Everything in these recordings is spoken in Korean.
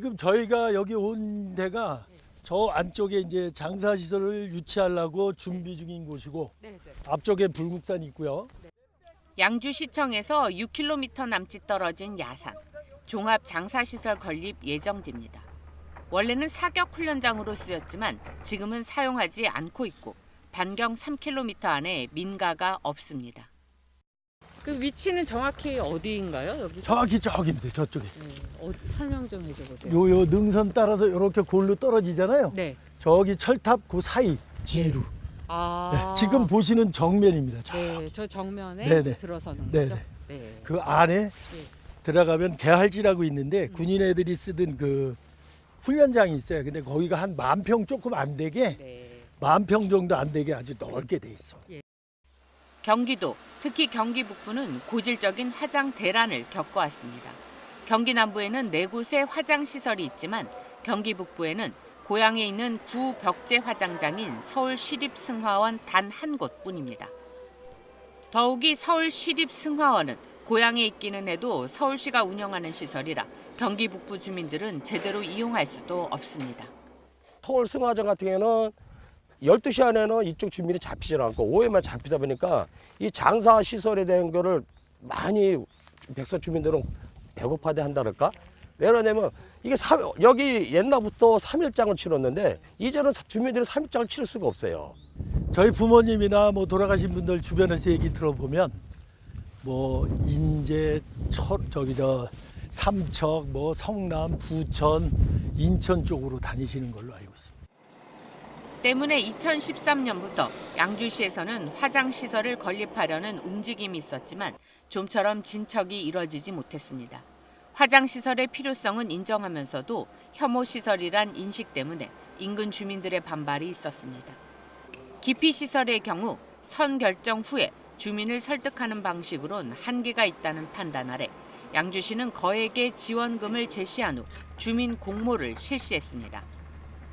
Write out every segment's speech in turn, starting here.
지금 저희가 여기 온 데가 저 안쪽에 이제 장사시설을 유치하려고 준비 중인 곳이고 앞쪽에 불국산이 있고요. 양주시청에서 6km 남짓 떨어진 야산, 종합 장사시설 건립 예정지입니다. 원래는 사격 훈련장으로 쓰였지만 지금은 사용하지 않고 있고 반경 3km 안에 민가가 없습니다. 그 위치는 정확히 어디인가요? 여기? 정확히 저기입니다. 저쪽에. 설명 좀 해줘보세요. 요 능선 따라서 이렇게 골로 떨어지잖아요. 네. 저기 철탑 그 사이 뒤로. 네, 지금 보시는 정면입니다. 네, 저 정면에 네네. 들어서는 네네. 거죠? 네. 그 안에 네. 들어가면 개할지라고 있는데 군인 애들이 쓰던 그 훈련장이 있어요. 근데 거기가 한 10,000평 조금 안 되게 네. 10,000평 정도 안 되게 아주 넓게 돼 있어. 경기도, 특히 경기 북부는 고질적인 화장 대란을 겪어왔습니다. 경기 남부에는 4곳의 화장 시설이 있지만 경기 북부에는 고향에 있는 구벽제 화장장인 서울시립승화원 단 한 곳뿐입니다. 더욱이 서울시립승화원은 고향에 있기는 해도 서울시가 운영하는 시설이라 경기 북부 주민들은 제대로 이용할 수도 없습니다. 서울 승화장 같은 경우는 12시 안에는 이쪽 주민이 잡히질 않고 오후에만 잡히다 보니까 이 장사 시설에 대한 거를 많이 백서 주민들은 배고파대 한다랄까? 왜 그러냐면 이게 여기 옛날부터 3일장을 치렀는데 이제는 주민들이 3일장을 치를 수가 없어요. 저희 부모님이나 뭐 돌아가신 분들 주변에서 얘기 들어보면 뭐 인제, 삼척, 뭐 성남, 부천, 인천 쪽으로 다니시는 걸로 알고 있습니다. 때문에 2013년부터 양주시에서는 화장시설을 건립하려는 움직임이 있었지만 좀처럼 진척이 이뤄지지 못했습니다. 화장시설의 필요성은 인정하면서도 혐오시설이란 인식 때문에 인근 주민들의 반발이 있었습니다. 기피시설의 경우 선결정 후에 주민을 설득하는 방식으론 한계가 있다는 판단 아래 양주시는 거액의 지원금을 제시한 후 주민 공모를 실시했습니다.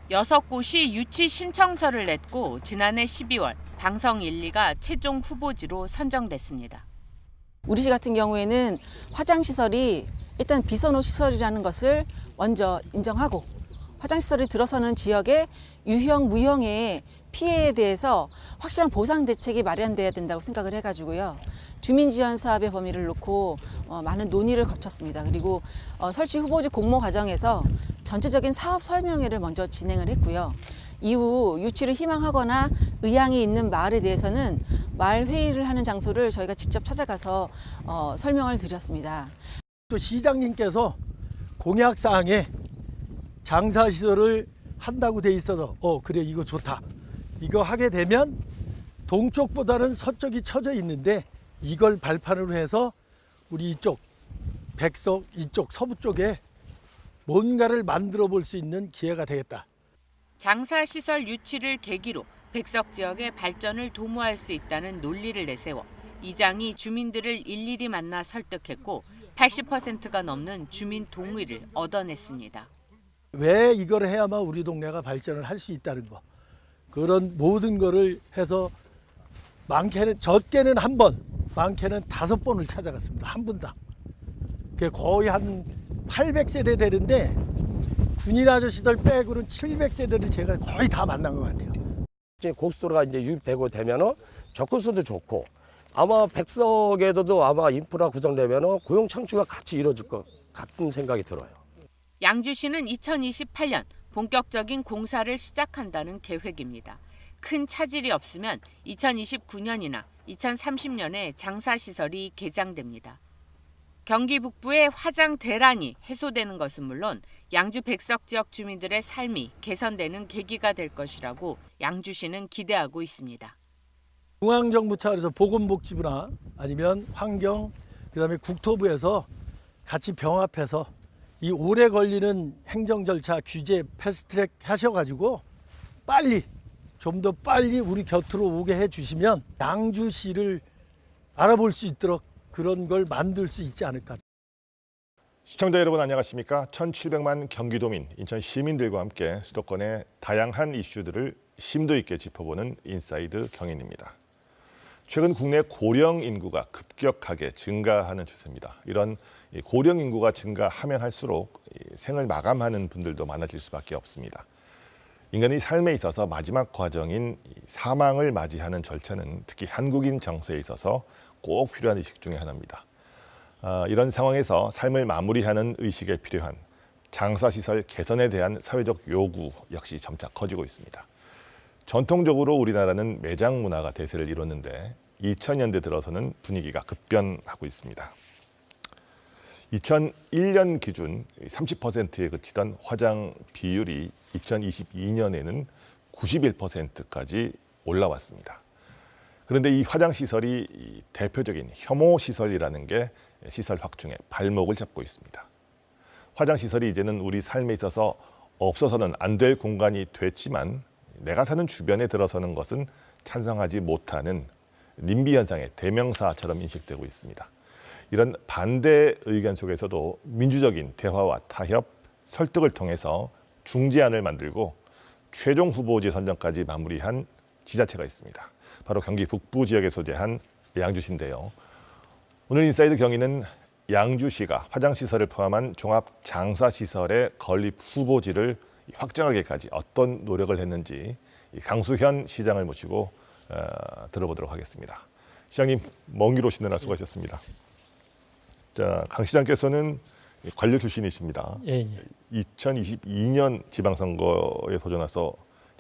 6곳이 유치 신청서를 냈고 지난해 12월 방성 1, 2가 최종 후보지로 선정됐습니다. 우리 시 같은 경우에는 화장시설이 일단 비선호 시설이라는 것을 먼저 인정하고 화장시설이 들어서는 지역의 유형, 무형의 피해에 대해서 확실한 보상 대책이 마련돼야 된다고 생각을 해가지고요. 주민지원 사업의 범위를 놓고 많은 논의를 거쳤습니다. 그리고 설치 후보지 공모 과정에서 전체적인 사업 설명회를 먼저 진행을 했고요. 이후 유치를 희망하거나 의향이 있는 마을에 대해서는 마을 회의를 하는 장소를 저희가 직접 찾아가서 설명을 드렸습니다. 또 시장님께서 공약사항에 장사시설을 한다고 돼 있어서 그래 이거 좋다. 이거 하게 되면 동쪽보다는 서쪽이 처져 있는데 이걸 발판으로 해서 우리 이쪽 백석 이쪽 서부 쪽에 뭔가를 만들어 볼 수 있는 기회가 되겠다. 장사시설 유치를 계기로 백석 지역의 발전을 도모할 수 있다는 논리를 내세워 이장이 주민들을 일일이 만나 설득했고 80%가 넘는 주민 동의를 얻어냈습니다. 왜 이걸 해야만 우리 동네가 발전을 할 수 있다는 거. 그런 모든 거를 해서 많게는 적게는 한 번, 많게는 5번을 찾아갔습니다. 한 분당. 그게 거의 한 800세대 되는데 군인 아저씨들 빼고는 700세대를 제가 거의 다 만난 것 같아요. 이제 고속도로가 이제 유입되고 되면은 접근성도 좋고 아마 백석에서도 아마 인프라 구성되면은 고용 창출과 같이 이루어질 것 같은 생각이 들어요. 양주시는 2028년 본격적인 공사를 시작한다는 계획입니다. 큰 차질이 없으면 2029년이나 2030년에 장사시설이 개장됩니다. 경기 북부의 화장 대란이 해소되는 것은 물론 양주 백석 지역 주민들의 삶이 개선되는 계기가 될 것이라고 양주시는 기대하고 있습니다. 중앙정부 차원에서 보건복지부나 아니면 환경, 그다음에 국토부에서 같이 병합해서 이 오래 걸리는 행정 절차 규제 패스트트랙 하셔가지고 빨리 좀 더 빨리 우리 곁으로 오게 해주시면 양주시를 알아볼 수 있도록 그런 걸 만들 수 있지 않을까. 시청자 여러분 안녕하십니까? 1,700만 경기도민, 인천 시민들과 함께 수도권의 다양한 이슈들을 심도 있게 짚어보는 인사이드 경인입니다. 최근 국내 고령 인구가 급격하게 증가하는 추세입니다. 이런 고령 인구가 증가하면 할수록 생을 마감하는 분들도 많아질 수밖에 없습니다. 인간의 삶에 있어서 마지막 과정인 사망을 맞이하는 절차는 특히 한국인 정서에 있어서 꼭 필요한 의식 중에 하나입니다. 이런 상황에서 삶을 마무리하는 의식에 필요한 장사시설 개선에 대한 사회적 요구 역시 점차 커지고 있습니다. 전통적으로 우리나라는 매장 문화가 대세를 이뤘는데 2000년대 들어서는 분위기가 급변하고 있습니다. 2001년 기준 30%에 그치던 화장 비율이 2022년에는 91%까지 올라왔습니다. 그런데 이 화장 시설이 대표적인 혐오 시설이라는 게 시설 확충의 발목을 잡고 있습니다. 화장 시설이 이제는 우리 삶에 있어서 없어서는 안 될 공간이 됐지만 내가 사는 주변에 들어서는 것은 찬성하지 못하는 님비 현상의 대명사처럼 인식되고 있습니다. 이런 반대 의견 속에서도 민주적인 대화와 타협, 설득을 통해서 중재안을 만들고 최종 후보지 선정까지 마무리한 지자체가 있습니다. 바로 경기 북부 지역에 소재한 양주시인데요. 오늘 인사이드 경위는 양주시가 화장시설을 포함한 종합장사시설의 건립 후보지를 확정하기까지 어떤 노력을 했는지 강수현 시장을 모시고 들어보도록 하겠습니다. 시장님, 먼 길 오시느라 수고하셨습니다. 자, 강 시장께서는 관료 출신이십니다. 예, 예. 2022년 지방선거에 도전해서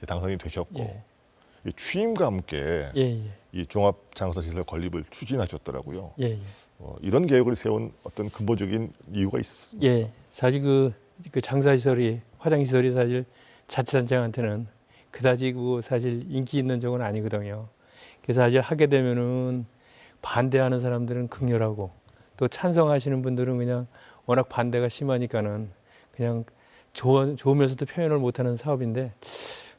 당선이 되셨고 예. 취임과 함께 예, 예. 이 종합장사시설 건립을 추진하셨더라고요. 예, 예. 이런 계획을 세운 어떤 근본적인 이유가 있었습니다. 예, 사실 그 장사시설이 화장시설이 사실 자치단체한테는 그다지 사실 인기 있는 적은 아니거든요. 그래서 사실 하게 되면은 반대하는 사람들은 극렬하고 또 찬성하시는 분들은 그냥 워낙 반대가 심하니까는 그냥 좋으면서도 표현을 못하는 사업인데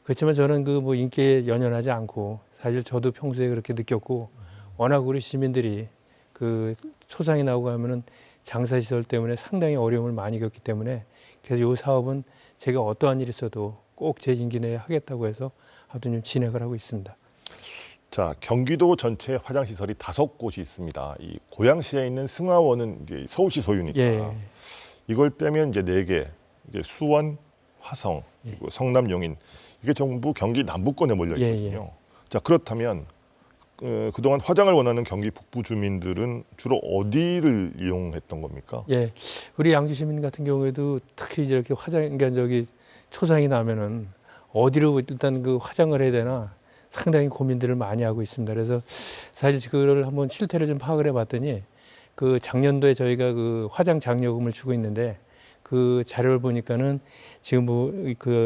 그렇지만 저는 인기에 연연하지 않고 사실 저도 평소에 그렇게 느꼈고 워낙 우리 시민들이 초상이 나오고 하면은 장사시설 때문에 상당히 어려움을 많이 겪기 때문에 그래서 이 사업은 제가 어떠한 일이 있어도 꼭 제 임기 내에 하겠다고 해서 아무튼 좀 진행을 하고 있습니다. 자, 경기도 전체 화장시설이 5곳이 있습니다. 이 고양시에 있는 승하원은 이제 서울시 소유니까 예. 이걸 빼면 이제 4개, 이제 수원, 화성, 그리고 성남, 용인 이게 전부 경기 남부권에 몰려 있거든요. 예. 자, 그렇다면 그동안 화장을 원하는 경기 북부 주민들은 주로 어디를 이용했던 겁니까? 예, 우리 양주 시민 같은 경우에도 특히 이렇게 초상이 나면은 어디로 일단 화장을 해야 되나 상당히 고민들을 많이 하고 있습니다. 그래서 사실 그거를 한번 실태를 좀 파악을 해봤더니 작년도에 저희가 화장 장려금을 주고 있는데 그 자료를 보니까는 지금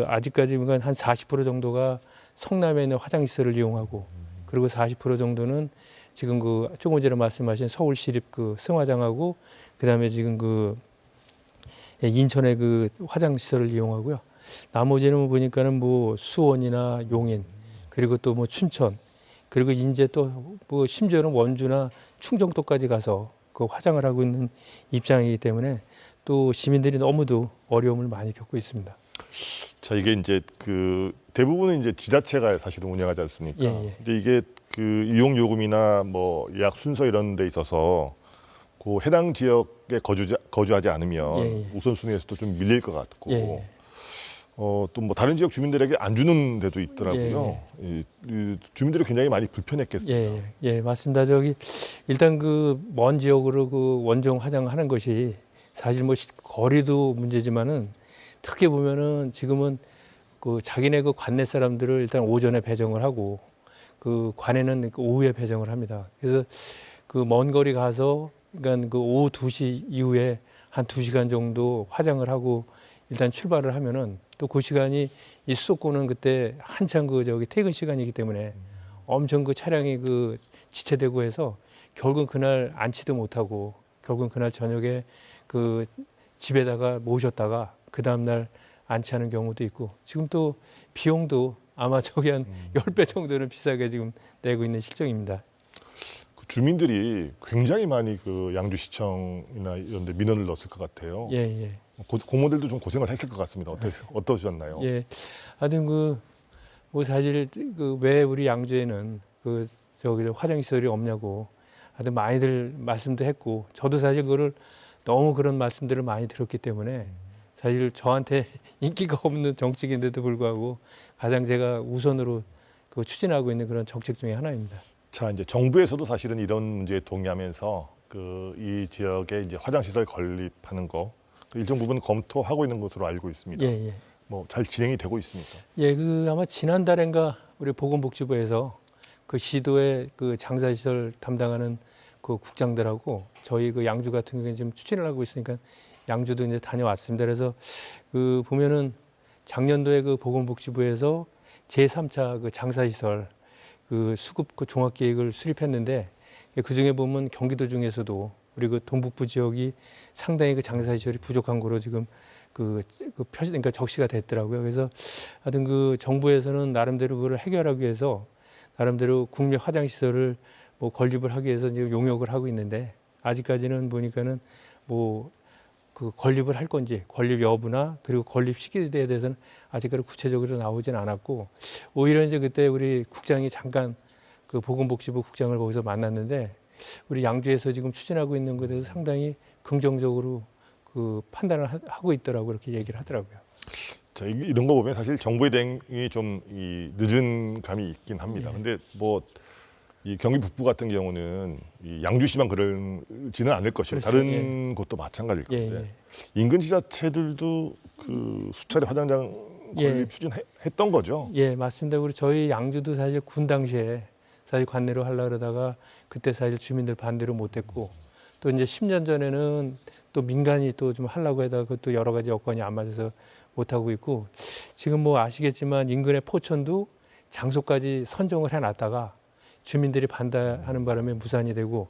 아직까지 한 40% 정도가 성남에 있는 화장시설을 이용하고 그리고 40% 정도는 지금 조금 전에 말씀하신 서울시립 승화장하고 그다음에 지금 인천의 화장시설을 이용하고요. 나머지는 보니까는 수원이나 용인 그리고 또 춘천 그리고 이제 또 심지어는 원주나 충정도까지 가서 화장을 하고 있는 입장이기 때문에 또 시민들이 너무도 어려움을 많이 겪고 있습니다. 자, 이게 이제 대부분은 이제 지자체가 사실은 운영하지 않습니까? 예, 예. 근데 이게 이용 요금이나 예약 순서 이런 데 있어서 해당 지역에 거주하지 않으면 예. 우선순위에서도 좀 밀릴 것 같고 예. 또 다른 지역 주민들에게 안 주는 데도 있더라고요. 이 주민들이 굉장히 많이 불편했겠습니다. 예, 맞습니다. 일단 먼 지역으로 원종 화장하는 것이 사실 거리도 문제지만은 특히 보면은 지금은 자기네 관내 사람들을 일단 오전에 배정을 하고 관에는 오후에 배정을 합니다. 그래서 먼 거리 가서 그러니까 오후 2시 이후에 한 2시간 정도 화장을 하고 일단 출발을 하면은 또 그 시간이 이 수도권은 그때 한창 퇴근 시간이기 때문에 엄청 차량이 지체되고 해서 결국은 그날 앉지도 못하고 결국은 그날 저녁에 집에다가 모셨다가 그 다음날 안치하는 경우도 있고 지금 또 비용도 아마 한 10배 정도는 비싸게 지금 내고 있는 실정입니다. 주민들이 굉장히 많이 양주시청이나 이런 데 민원을 넣었을 것 같아요. 예. 공무원들도 좀 고생을 했을 것 같습니다. 어떠셨나요? 예. 하여튼 사실 왜 우리 양주에는 저기 화장시설이 없냐고 하여튼 많이들 말씀도 했고 저도 사실 그거를 너무 그런 말씀들을 많이 들었기 때문에 사실 저한테 인기가 없는 정책인데도 불구하고 가장 제가 우선으로 그 추진하고 있는 그런 정책 중에 하나입니다. 자, 이제 정부에서도 사실은 이런 문제에 동의하면서 이 지역에 이제 화장시설 건립하는 거 일정 부분 검토하고 있는 것으로 알고 있습니다. 예, 예. 뭐 잘 진행이 되고 있습니까? 예, 아마 지난달인가 우리 보건복지부에서 그 시도의 그 장사시설 담당하는 그 국장들하고 저희 그 양주 같은 경우에 지금 추진을 하고 있으니까 양주도 이제 다녀왔습니다. 그래서 보면은 작년도에 그 보건복지부에서 제3차 그 장사시설 그 수급 그 종합계획을 수립했는데 그 중에 보면 경기도 중에서도 우리 그 동북부 지역이 상당히 그 장사시설이 부족한 거로 지금 그러니까 적시가 됐더라고요. 그래서 하여튼 그 정부에서는 나름대로 그걸 해결하기 위해서 나름대로 국내 화장시설을 뭐 건립을 하기 위해서 이제 용역을 하고 있는데 아직까지는 보니까는 뭐 그 건립을 할 건지 건립 여부나 그리고 건립 시기에 대해서는 아직까지 구체적으로 나오진 않았고 오히려 이제 그때 우리 국장이 잠깐 그 보건복지부 국장을 거기서 만났는데 우리 양주에서 지금 추진하고 있는 것에 대해서 상당히 긍정적으로 그 판단을 하고 있더라고 이렇게 얘기를 하더라고요. 자, 이런 거 보면 사실 정부의 대응이 좀 늦은 감이 있긴 합니다. 예. 근데 뭐 이 경기 북부 같은 경우는 이 양주시만 그러지는 않을 것이고 그렇죠. 다른 곳도 마찬가지일 예, 건데 예. 인근 지자체들도 그 수차례 화장장 건립 예. 추진했던 거죠. 예, 맞습니다. 우리 저희 양주도 사실 군 당시에 사실 관내로 하려고 그러다가 그때 사실 주민들 반대로 못했고 또 이제 10년 전에는 또 민간이 또 좀 하려고 하다가 그것도 여러 가지 여건이 안 맞아서 못하고 있고 지금 뭐 아시겠지만 인근의 포천도 장소까지 선정을 해놨다가 주민들이 반대하는 바람에 무산이 되고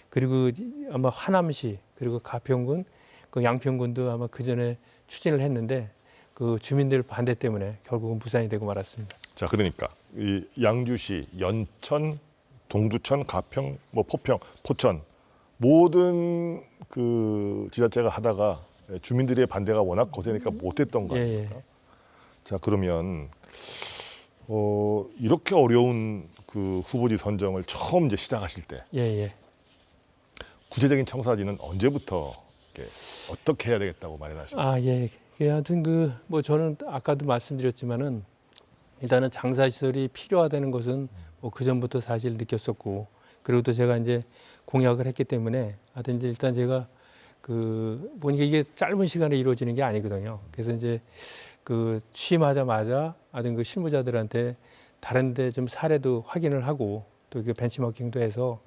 그리고 아마 하남시 그리고 가평군 그 양평군도 아마 그 전에 추진을 했는데 그 주민들 반대 때문에 결국은 무산이 되고 말았습니다. 자, 그러니까 이 양주시, 연천, 동두천, 가평, 뭐 포평, 포천 모든 그 지자체가 하다가 주민들의 반대가 워낙 거세니까 못했던 거 아닙니까? 예, 예. 자, 그러면 이렇게 어려운 그 후보지 선정을 처음 이제 시작하실 때 예, 예. 구체적인 청사진은 언제부터 이렇게 어떻게 해야 되겠다고 마련하시고? 아, 예. 하여튼 뭐 저는 아까도 말씀드렸지만은 일단은 장사시설이 필요하다는 것은 뭐 그전부터 사실 느꼈었고 그리고 또 제가 이제 공약을 했기 때문에 하여튼 이제 일단 제가 보니까 이게 짧은 시간에 이루어지는 게 아니거든요. 그래서 이제 취임하자마자 하여튼 실무자들한테 다른 데 좀 사례도 확인을 하고 또 벤치마킹도 해서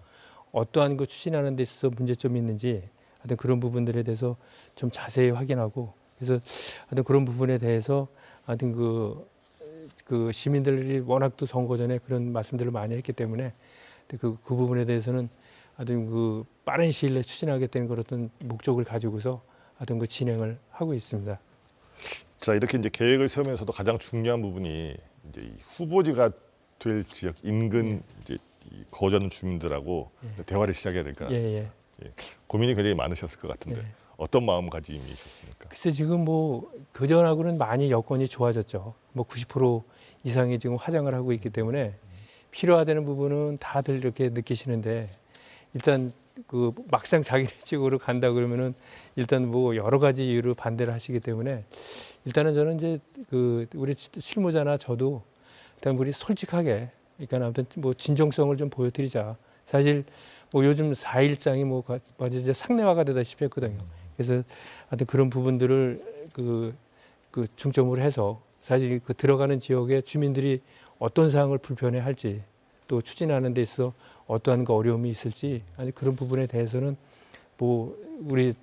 어떠한 추진하는 데 있어서 문제점이 있는지 하여튼 그런 부분들에 대해서 좀 자세히 확인하고 그래서 하여튼 그런 부분에 대해서 하여튼 그 시민들이 워낙 또 선거 전에 그런 말씀들을 많이 했기 때문에 그 부분에 대해서는 하여튼 빠른 시일 내에 추진하겠다는 그런 어떤 목적을 가지고서 하여튼 진행을 하고 있습니다. 자, 이렇게 이제 계획을 세우면서도 가장 중요한 부분이 이제 이 후보지가 될 지역 인근 이제 이 거주하는 주민들하고 대화를 시작해야 될 것 같아요. 예, 예. 예. 고민이 굉장히 많으셨을 것 같은데 예. 어떤 마음가짐이셨습니까? 글쎄 지금 뭐 그전하고는 많이 여건이 좋아졌죠. 뭐 90% 이상이 지금 화장을 하고 있기 때문에 필요하다는 부분은 다들 이렇게 느끼시는데 일단 막상 자기네 쪽으로 간다 그러면은 일단 뭐 여러 가지 이유로 반대를 하시기 때문에 일단은 저는 이제 우리 실무자나 저도 일단 우리 솔직하게 그러니까 아무튼 뭐 진정성을 좀 보여드리자. 사실 뭐 요즘 4일장이 뭐 이제 상례화가 되다시피 했거든요. 그래서 하여튼 그런 부분들을 중점으로 해서 사실 들어가는 지역의 주민들이 어떤 사항을 불편해할지 또 추진하는 데 있어서 어떠한 어려움이 있을지 아니 그런 부분에 대해서는 뭐 우리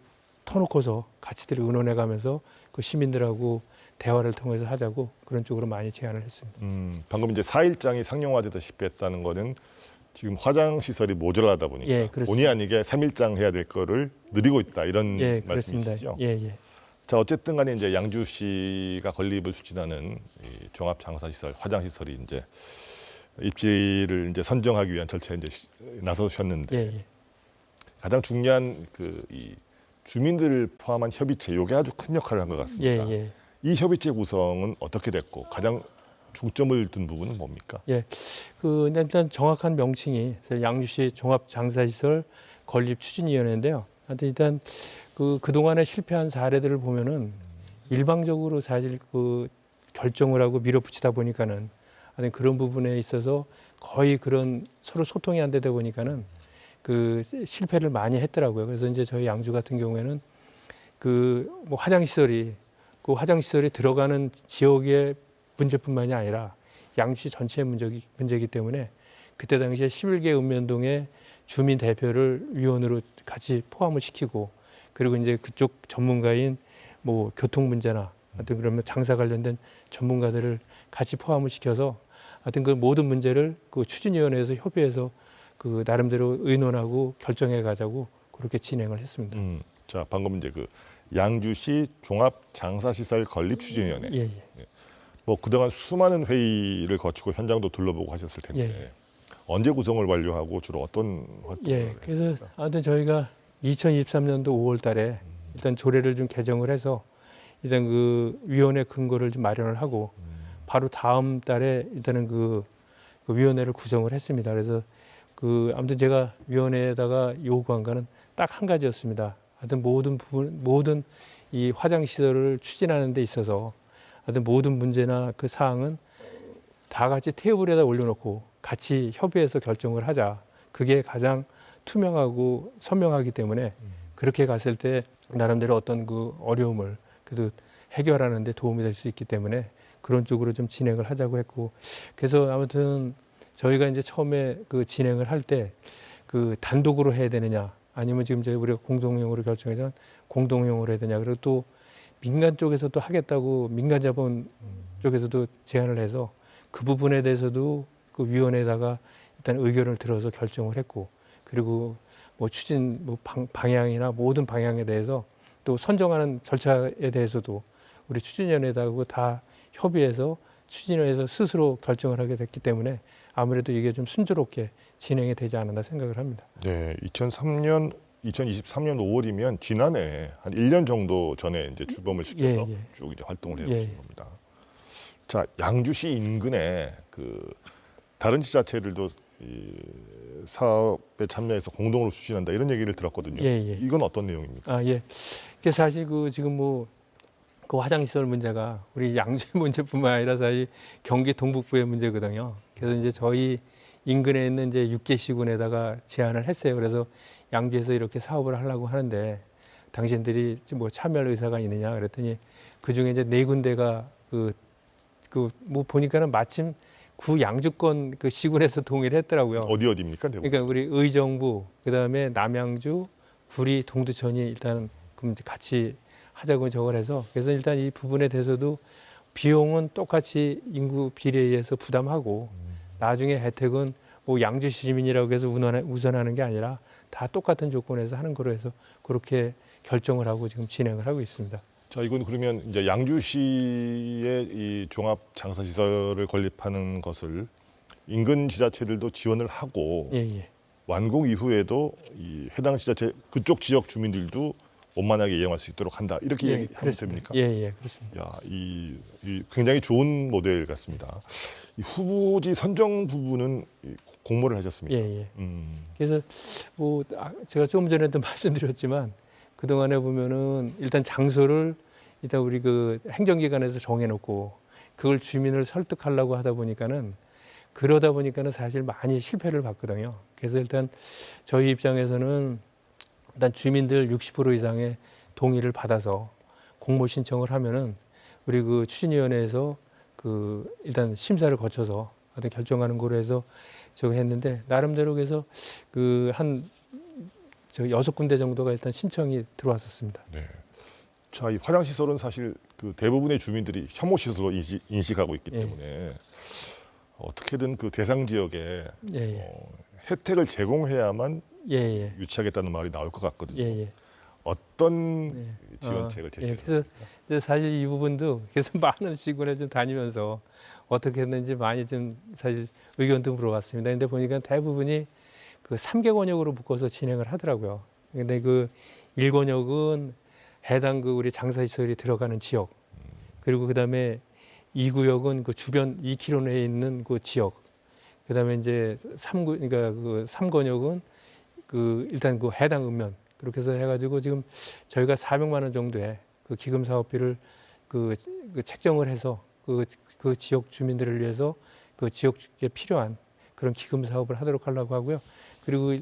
터놓고서 같이들 의논해가면서 시민들하고 대화를 통해서 하자고 그런 쪽으로 많이 제안을 했습니다. 방금 이제 4일장이 상용화되다시피 했다는 거는 지금 화장 시설이 모자라다 보니까 예, 그렇습니다. 본의 아니게 3일장 해야 될 거를 느리고 있다 이런 예, 말씀이시죠? 예, 예. 자, 어쨌든 간에 이제 양주시가 건립을 추진하는 이 종합 장사 시설, 화장 시설이 이제 입지를 이제 선정하기 위한 절차에 이제 나서셨는데 예, 예. 가장 중요한 이 주민들을 포함한 협의체, 이게 아주 큰 역할을 한 것 같습니다. 예, 예. 이 협의체 구성은 어떻게 됐고 가장 중점을 둔 부분은 뭡니까? 그 일단 정확한 명칭이 양주시 종합장사시설 건립추진위원회인데요. 하여튼 일단 그동안에 실패한 사례들을 보면은 일방적으로 사실 그 결정을 하고 밀어붙이다 보니까는 하여튼 그런 부분에 있어서 거의 그런 서로 소통이 안 되다 보니까는 그 실패를 많이 했더라고요. 그래서 이제 저희 양주 같은 경우에는 그 뭐 화장시설이 들어가는 지역의 문제뿐만이 아니라 양주시 전체의 문제이기 때문에 그때 당시에 11개 읍면동의 주민 대표를 위원으로 같이 포함을 시키고 그리고 이제 그쪽 전문가인 뭐 교통 문제나 하여튼 그러면 장사 관련된 전문가들을 같이 포함을 시켜서 하여튼 그 모든 문제를 그 추진위원회에서 협의해서 그 나름대로 의논하고 결정해 가자고 그렇게 진행을 했습니다. 자, 방금 이제 그 양주시 종합장사시설 건립추진위원회. 예. 뭐 그동안 수많은 회의를 거치고 현장도 둘러보고 하셨을 텐데 언제 구성을 완료하고 주로 어떤 활동을 그래서 했습니까? 아무튼 저희가 2023년도 5월 달에 일단 조례를 좀 개정을 해서 일단 그 위원회 근거를 좀 마련을 하고 바로 다음 달에 일단은 그 위원회를 구성을 했습니다. 그래서 그 아무튼 제가 위원회에다가 요구한 거는 딱 한 가지였습니다. 하여튼 모든 이 화장 시설을 추진하는 데 있어서 하여튼 모든 문제나 그 사항은 다 같이 테이블에다 올려놓고 같이 협의해서 결정을 하자. 그게 가장 투명하고 선명하기 때문에 그렇게 갔을 때 나름대로 어떤 그 어려움을 그래도 해결하는 데 도움이 될 수 있기 때문에 그런 쪽으로 좀 진행을 하자고 했고 그래서 아무튼 저희가 이제 처음에 그 진행을 할 때 그 단독으로 해야 되느냐 아니면 지금 저희 우리가 공동용으로 결정해서 공동용으로 해야 되냐 그리고 또 민간 쪽에서 또 하겠다고 민간 자본 쪽에서도 제안을 해서 그 부분에 대해서도 그 위원회에다가 일단 의견을 들어서 결정을 했고 그리고 뭐 추진 뭐 방향이나 모든 방향에 대해서 또 선정하는 절차에 대해서도 우리 추진위원회에다가 다 협의해서 추진위원회에서 스스로 결정을 하게 됐기 때문에 아무래도 이게 좀 순조롭게 진행이 되지 않았나 생각을 합니다. 네, 2023년 5월이면 지난해 한 1년 정도 전에 이제 출범을 시켜서 쭉 이제 활동을 해오신 겁니다. 자, 양주시 인근에 그 다른 지자체들도 이 사업에 참여해서 공동으로 추진한다 이런 얘기를 들었거든요. 이건 어떤 내용입니까? 이게 사실 그 지금 뭐 그 화장시설 문제가 우리 양주의 문제뿐만 아니라 사실 경기 동북부의 문제거든요. 그래서 이제 저희 인근에 있는 이제 6개 시군에다가 제안을 했어요. 그래서 양주에서 이렇게 사업을 하려고 하는데 당신들이 뭐 참여할 의사가 있느냐 그랬더니 그 중에 이제 4군데가 뭐 보니까는 마침 구 양주권 그 시군에서 동의를 했더라고요. 어디입니까? 대부분? 그러니까 우리 의정부, 그다음에 남양주, 구리, 동두천이 일단 그럼 이제 같이 하자고 저걸 해서 그래서 일단 이 부분에 대해서도 비용은 똑같이 인구 비례에 의해서 부담하고 나중에 혜택은 뭐 양주 시민이라고 해서 우선하는 게 아니라 다 똑같은 조건에서 하는 거로 해서 그렇게 결정을 하고 지금 진행을 하고 있습니다. 자, 이건 그러면 이제 양주시의 이 종합 장사 시설을 건립하는 것을 인근 지자체들도 지원을 하고 완공 이후에도 이 해당 지자체 그쪽 지역 주민들도 원만하게 이용할 수 있도록 한다. 이렇게 얘기하면 됩니까? 그렇습니다. 야, 이 굉장히 좋은 모델 같습니다. 이 후보지 선정 부분은 공모를 하셨습니까? 그래서 뭐 제가 조금 전에도 말씀드렸지만 그 동안에 보면은 일단 장소를 일단 우리 그 행정기관에서 정해놓고 그걸 주민을 설득하려고 하다 보니까는 그러다 보니까는 사실 많이 실패를 봤거든요. 그래서 일단 저희 입장에서는 일단 주민들 60% 이상의 동의를 받아서 공모 신청을 하면은 우리 그 추진위원회에서 그 일단 심사를 거쳐서 어떤 결정하는 거로 해서 저거 했는데 나름대로 그래서 그 한 6군데 정도가 일단 신청이 들어왔었습니다. 네. 자, 이 화장 시설은 사실 그 대부분의 주민들이 혐오 시설로 인식하고 있기 때문에 어떻게든 그 대상 지역에 혜택을 제공해야만 유치하겠다는 말이 나올 것 같거든요. 어떤 지원책을 제시했습니까? 그래서 사실 이 부분도 계속 많은 시군에 좀 다니면서 어떻게 했는지 많이 좀 사실 의견도 물어봤습니다. 근데 보니까 대부분이 그 3개 권역으로 묶어서 진행을 하더라고요. 근데 그 1권역은 해당 그 우리 장사시설이 들어가는 지역, 그리고 그다음에 2구역은 그 주변 2km 내에 있는 그 지역, 그다음에 이제 3구 그러니까 그 3권역은 그 일단 그 해당 읍면 그렇게 해서 해가지고 지금 저희가 400만 원 정도의 그 기금 사업비를 그 책정을 해서 그 지역 주민들을 위해서 그 지역에 필요한 그런 기금 사업을 하도록 하려고 하고요. 그리고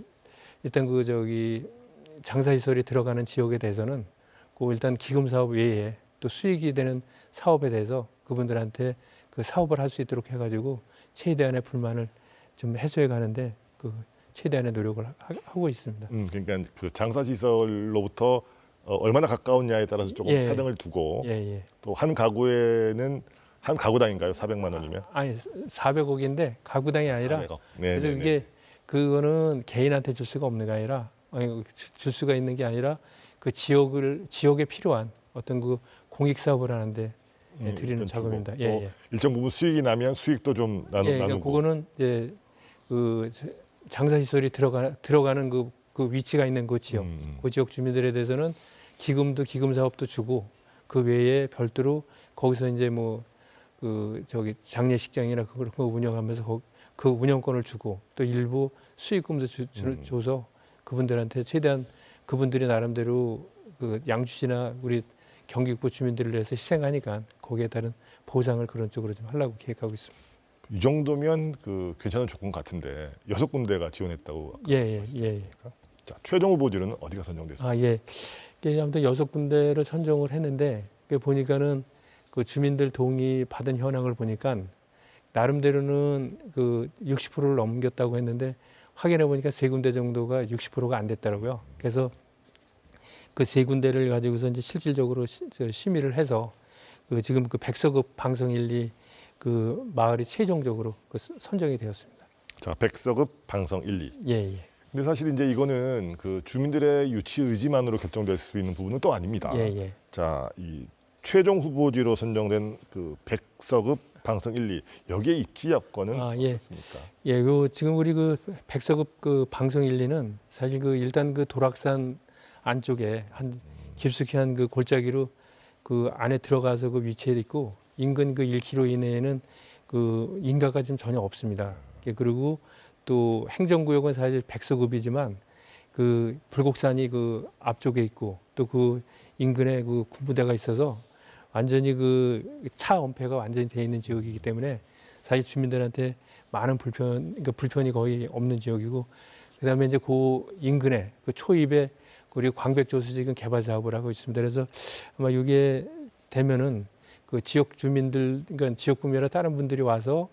일단 그 저기 장사시설이 들어가는 지역에 대해서는 그 일단 기금 사업 외에 또 수익이 되는 사업에 대해서 그분들한테 그 사업을 할 수 있도록 해가지고 최대한의 불만을 좀 해소해 가는데 그 최대한의 노력을 하고 있습니다. 그러니까 그 장사시설로부터 얼마나 가까우냐에 따라서 조금 예. 차등을 두고 예. 또 한 가구에는 한 가구당인가요? 400만 원이면? 아니 400억인데 가구당이 아니라 400억. 네, 그래서 이게 그거는 개인한테 줄 수가 없는 게 아니라 줄 수가 있는 게 아니라 그 지역에 필요한 어떤 그 공익 사업을 하는데 드리는 작업입니다. 예. 일정 부분 수익이 나면 수익도 좀 그러니까 나누고. 그거는 이제 그 장사시설이 들어가는 그 위치가 있는 그 지역, 그 지역 주민들에 대해서는 기금 사업도 주고 그 외에 별도로 거기서 이제 뭐 그 저기 장례식장이나 그런 거 운영하면서 그 운영권을 주고 또 일부 수익금도 줘서 그분들한테 최대한 그분들이 나름대로 그 양주시나 우리 경기북부 주민들을 위해서 희생하니까 거기에 따른 보상을 그런 쪽으로 좀 하려고 계획하고 있습니다. 이 정도면 그 괜찮은 조건 같은데 6군데가 지원했다고 아까 말씀하셨습니까? 자, 최종 후보지로는 어디가 선정됐습니까? 예. 이게 아무튼 6군데를 선정을 했는데 보니까는 그 주민들 동의 받은 현황을 보니까 나름대로는 그 60%를 넘겼다고 했는데 확인해 보니까 3군데 정도가 60%가 안 됐더라고요. 그래서 그 3군데를 가지고서 이제 실질적으로 심의를 해서 그 지금 그 백서급 방송 1리 그 마을이 최종적으로 그 선정이 되었습니다. 자, 백서급 방성 1, 2. 예. 근데 사실 이제 이거는 그 주민들의 유치 의지만으로 결정될 수 있는 부분은 또 아닙니다. 예. 자, 이 최종 후보지로 선정된 그 백서급 방성 1, 2 여기에 입지 여건은 어떻습니까? 예, 지금 우리 그 백서급 그 방송 1, 2는 사실 그 일단 그 도락산 안쪽에 한 깊숙이 한 그 골짜기로 그 안에 들어가서 그 위치해 있고 인근 그 1km 이내에는 그 인가가 지금 전혀 없습니다. 그리고 또 행정구역은 사실 백서급이지만 그 불곡산이 그 앞쪽에 있고 또 그 인근에 그 군부대가 있어서 완전히 그 차 엄폐가 완전히 돼 있는 지역이기 때문에 사실 주민들한테 많은 불편이 거의 없는 지역이고 그다음에 이제 그 인근에 그 초입에 우리 광백조수 지금 개발 사업을 하고 있습니다. 그래서 아마 이게 되면은 그 지역 주민들, 그러니까 지역구민이나 다른 분들이 와서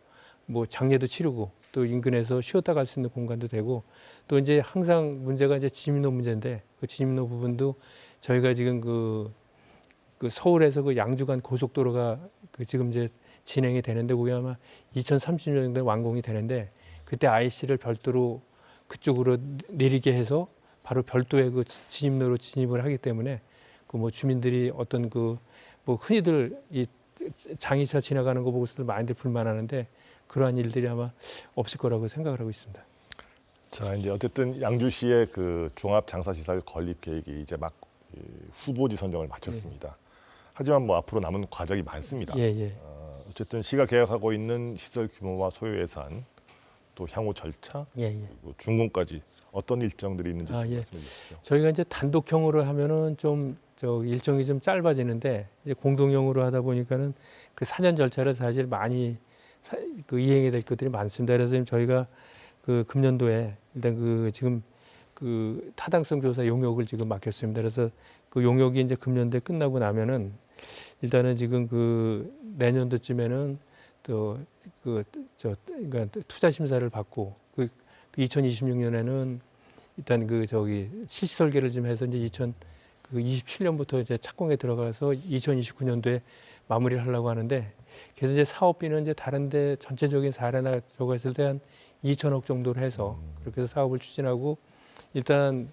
뭐 장례도 치르고 또 인근에서 쉬었다 갈 수 있는 공간도 되고 또 이제 항상 문제가 이제 진입로 문제인데 그 진입로 부분도 저희가 지금 그 서울에서 그 양주 간 고속도로가 그 지금 이제 진행이 되는데 그게 아마 2030년 정도에 완공이 되는데 그때 IC를 별도로 그쪽으로 내리게 해서 바로 별도의 그 진입로로 진입을 하기 때문에 그 뭐 주민들이 어떤 그 뭐 흔히들 이 장의차 지나가는 거 보고서도 많이들 불만하는데 그러한 일들이 아마 없을 거라고 생각을 하고 있습니다. 자, 이제 어쨌든 양주시의 그 종합 장사시설 건립 계획이 이제 막 후보지 선정을 마쳤습니다. 하지만 뭐 앞으로 남은 과정이 많습니다. 어쨌든 시가 계획하고 있는 시설 규모와 소요 예산, 또 향후 절차, 그리고 준공까지 어떤 일정들이 있는지 좀 말씀해 주시죠. 저희가 이제 단독형으로 하면은 좀 일정이 좀 짧아지는데 이제 공동형으로 하다 보니까는 그 사전 절차를 사실 많이 그 이행해야 될 것들이 많습니다. 그래서 지금 저희가 그 금년도에 일단 그 지금 그 타당성 조사 용역을 지금 맡겼습니다. 그래서 그 용역이 이제 금년도에 끝나고 나면은 일단은 지금 그 내년도쯤에는 또 그러니까 투자 심사를 받고 그 2026년에는 일단 그 실시 설계를 좀 해서 이제 2027년부터 이제 착공에 들어가서 2029년도에 마무리를 하려고 하는데 그래서 이제 사업비는 이제 다른데 전체적인 사례나 저거 했을 때 한 2천억 정도로 해서 그렇게 해서 사업을 추진하고 일단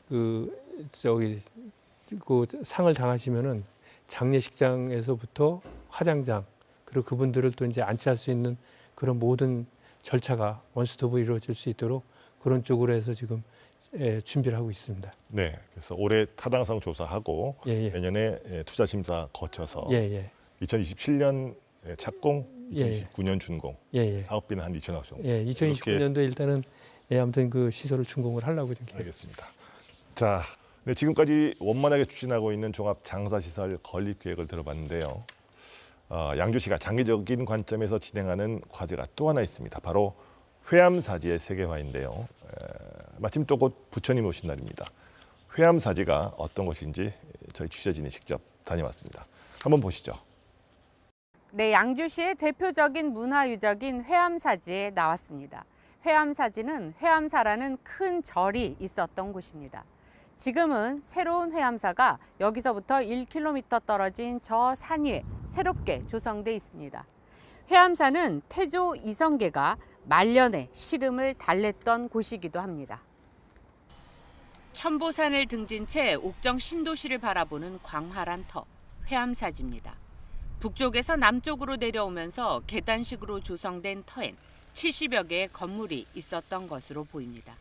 그 상을 당하시면은 장례식장에서부터 화장장 그리고 그분들을 또 이제 안치할 수 있는 그런 모든 절차가 원스톱으로 이루어질 수 있도록 그런 쪽으로 해서 지금 준비를 하고 있습니다. 네, 그래서 올해 타당성 조사하고 내년에 투자 심사 거쳐서 2027년 착공, 예. 2029년 준공, 예, 예. 사업비는 한 2천억 정도. 예, 2029년도에 일단은 예, 아무튼 그 시설을 준공을 하려고 좀 계획. 알겠습니다. 자, 네, 지금까지 원만하게 추진하고 있는 종합 장사시설 건립 계획을 들어봤는데요. 양주시가 장기적인 관점에서 진행하는 과제가 또 하나 있습니다. 바로 회암사지의 세계화인데요. 마침 또 곧 부처님 오신 날입니다. 회암사지가 어떤 것인지 저희 취재진이 직접 다녀왔습니다. 한번 보시죠. 네, 양주시의 대표적인 문화유적인 회암사지에 나왔습니다. 회암사지는 회암사라는 큰 절이 있었던 곳입니다. 지금은 새로운 회암사가 여기서부터 1km 떨어진 저 산 위에 새롭게 조성돼 있습니다. 회암사는 태조 이성계가 말년에 시름을 달랬던 곳이기도 합니다. 천보산을 등진 채 옥정 신도시를 바라보는 광활한 터, 회암사지입니다. 북쪽에서 남쪽으로 내려오면서 계단식으로 조성된 터엔 70여 개의 건물이 있었던 것으로 보입니다.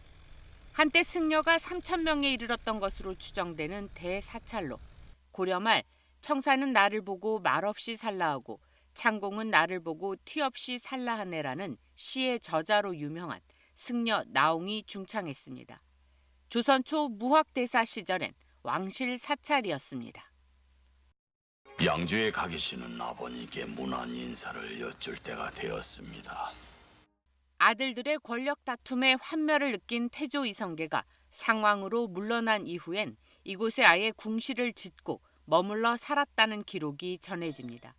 한때 승려가 3,000명에 이르렀던 것으로 추정되는 대사찰로 고려 말 청사는 나를 보고 말없이 살라하고 창공은 나를 보고 튀없이 살라하네라는 시의 저자로 유명한 승려 나옹이 중창했습니다. 조선 초 무학대사 시절엔 왕실 사찰이었습니다. 양주에 가 계시는 아버님께 문안 인사를 여쭐 때가 되었습니다. 아들들의 권력 다툼에 환멸을 느낀 태조 이성계가 상왕으로 물러난 이후엔 이곳에 아예 궁실을 짓고 머물러 살았다는 기록이 전해집니다.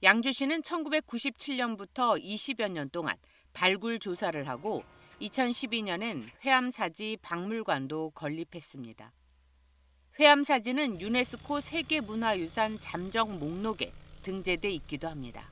양주시는 1997년부터 20여 년 동안 발굴 조사를 하고 2012년엔 회암사지 박물관도 건립했습니다. 회암사지는 유네스코 세계문화유산 잠정 목록에 등재돼 있기도 합니다.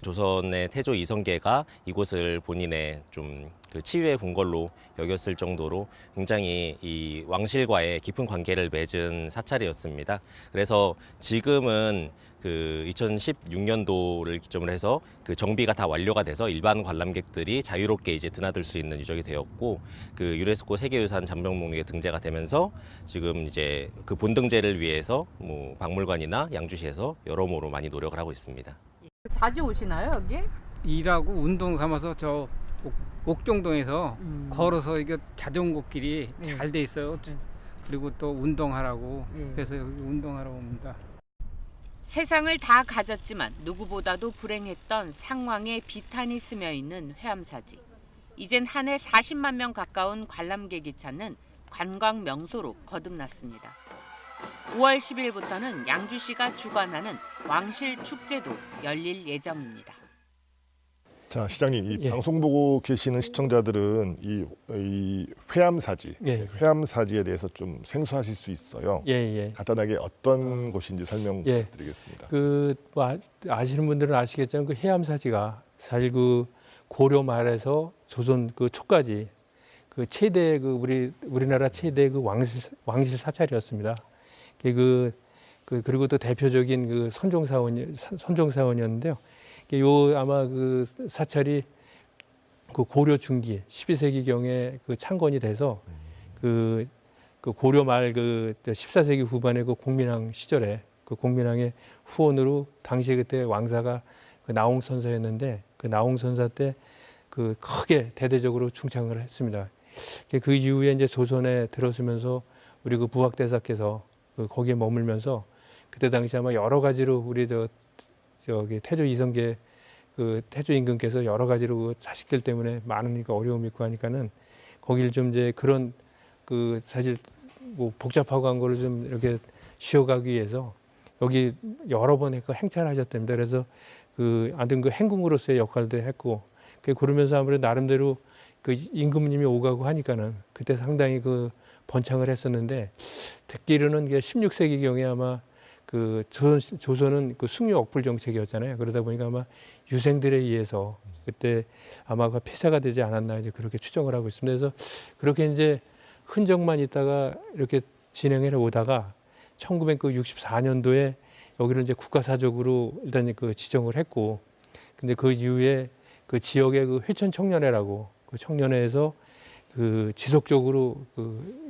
조선의 태조 이성계가 이곳을 본인의 좀 그 치유의 궁궐로 여겼을 정도로 굉장히 이 왕실과의 깊은 관계를 맺은 사찰이었습니다. 그래서 지금은 그 2016년도를 기점으로 해서 그 정비가 다 완료가 돼서 일반 관람객들이 자유롭게 이제 드나들 수 있는 유적이 되었고, 그 유네스코 세계유산 잠정 목록에 등재가 되면서 지금 이제 그 본등재를 위해서 뭐 박물관이나 양주시에서 여러모로 많이 노력을 하고 있습니다. 자주 오시나요, 여기? 일하고 운동 삼아서 저 옥정동에서 걸어서 이게 자전거 길이 잘 돼 있어요. 그리고 또 운동하라고 그래서 여기 운동하러 옵니다. 세상을 다 가졌지만 누구보다도 불행했던 상왕의 비탄이 스며 있는 회암사지. 이젠 한 해 40만 명 가까운 관람객이 찾는 관광 명소로 거듭났습니다. 5월 10일부터는 양주시가 주관하는 왕실 축제도 열릴 예정입니다. 자, 시장님, 이 예. 방송 보고 계시는 시청자들은 이 회암사지, 예. 회암사지에 대해서 좀 생소하실 수 있어요. 예, 예. 간단하게 어떤 곳인지 설명 예. 부탁드리겠습니다. 뭐 아시는 분들은 아시겠지만 그 회암사지가 사실 그 고려 말에서 조선 그 초까지 그 최대 그 우리나라 최대 그 왕실 사찰이었습니다. 그리고 또 대표적인 그 선종사원이었는데요. 요 아마 그 사찰이 그 고려 중기 12세기 경에 그 창건이 돼서 그 고려 말 그 14세기 후반에 그 공민왕 시절에 그 공민왕의 후원으로 당시 그때 왕사가 그 나홍선사였는데 그 나홍선사 때 그 크게 대대적으로 충창을 했습니다. 그 이후에 이제 조선에 들어서면서 우리 그 부학대사께서 그 거기에 머물면서 그때 당시 아마 여러 가지로 우리 저기 태조 이성계 그 태조 임금께서 여러 가지로 그 자식들 때문에 많은 어려움이 있고 하니까는 거기를 좀 이제 그런 그 사실 뭐 복잡하고 한 거를 좀 이렇게 쉬어가기 위해서 여기 여러 번 그 행차를 하셨답니다. 그래서 그 아무튼 그 행궁으로서의 역할도 했고 그러면서 아무래도 나름대로 그 임금님이 오가고 하니까는 그때 상당히 그 번창을 했었는데 듣기로는 16세기 경에 아마 그 조선은 그 승려 억불 정책이었잖아요. 그러다 보니까 아마 유생들에 의해서 그때 아마 그 폐사가 되지 않았나 이제 그렇게 추정을 하고 있습니다. 그래서 그렇게 이제 흔적만 있다가 이렇게 진행해 오다가 1964년도에 여기를 이제 국가사적으로 일단 그 지정을 했고, 근데 그 이후에 그 지역의 그 회천 청년회라고 그 청년회에서 그 지속적으로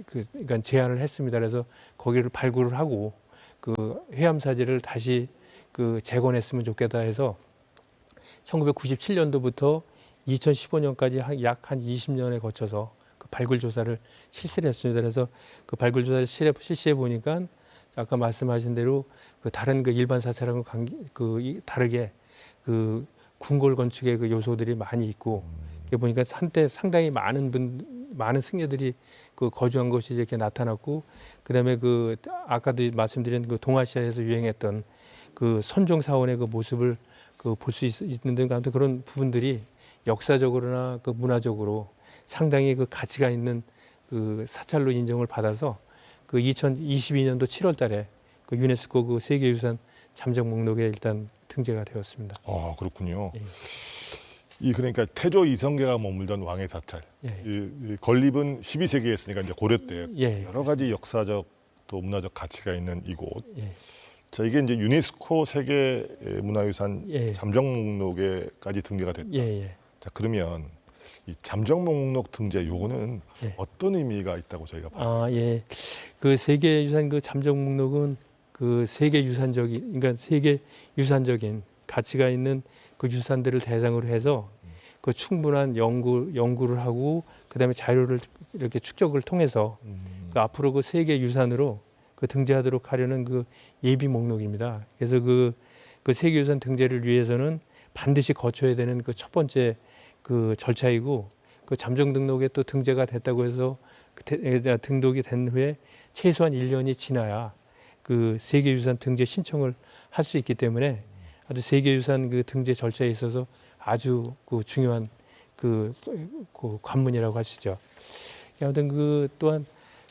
그러니까 제안을 했습니다. 그래서 거기를 발굴을 하고 그 회암사지를 다시 그 재건했으면 좋겠다 해서 1997년도부터 2015년까지 약 한 20년에 거쳐서 그 발굴 조사를 실시를 했습니다. 그래서 그 발굴 조사를 실시해 보니까 아까 말씀하신 대로 그 다른 그 일반 사찰하고 다르게 그 궁궐 건축의 그 요소들이 많이 있고 이게 보니까 한때 상당히 많은 승려들이 그 거주한 것이 이렇게 나타났고 그다음에 그 아까도 말씀드린 그 동아시아에서 유행했던 그 선종 사원의 그 모습을 그 볼 수 있는 등 아무튼 그런 부분들이 역사적으로나 그 문화적으로 상당히 그 가치가 있는 그 사찰로 인정을 받아서 그 2022년도 7월 달에 그 유네스코 그 세계유산 잠정 목록에 일단 등재가 되었습니다. 아, 그렇군요. 예. 이 그러니까 태조 이성계가 머물던 왕의 사찰. 예. 이 건립은 12세기였으니까 이제 고려 때 예, 여러 가지 역사적 또 문화적 가치가 있는 이곳. 예. 자, 이게 이제 유네스코 세계 문화유산 예. 잠정 목록에까지 등재가 됐다. 예. 자, 그러면 이 잠정 목록 등재 요거는 예. 어떤 의미가 있다고 저희가 봐요? 아, 예. 그 세계유산 그 잠정 목록은 그 세계유산적인, 그러니까 세계유산적인 가치가 있는 그 유산들을 대상으로 해서 그 충분한 연구를 하고 그다음에 자료를 이렇게 축적을 통해서 그 앞으로 그 세계유산으로 그 등재하도록 하려는 그 예비 목록입니다. 그래서 그 세계유산 등재를 위해서는 반드시 거쳐야 되는 그 첫 번째 그 절차이고 그 잠정 등록에 또 등재가 됐다고 해서 등록이 된 후에 최소한 1년이 지나야 그 세계유산 등재 신청을 할 수 있기 때문에 아주 세계유산 그 등재 절차에 있어서 아주 그 중요한 그 관문이라고 하시죠. 아무튼 그 또한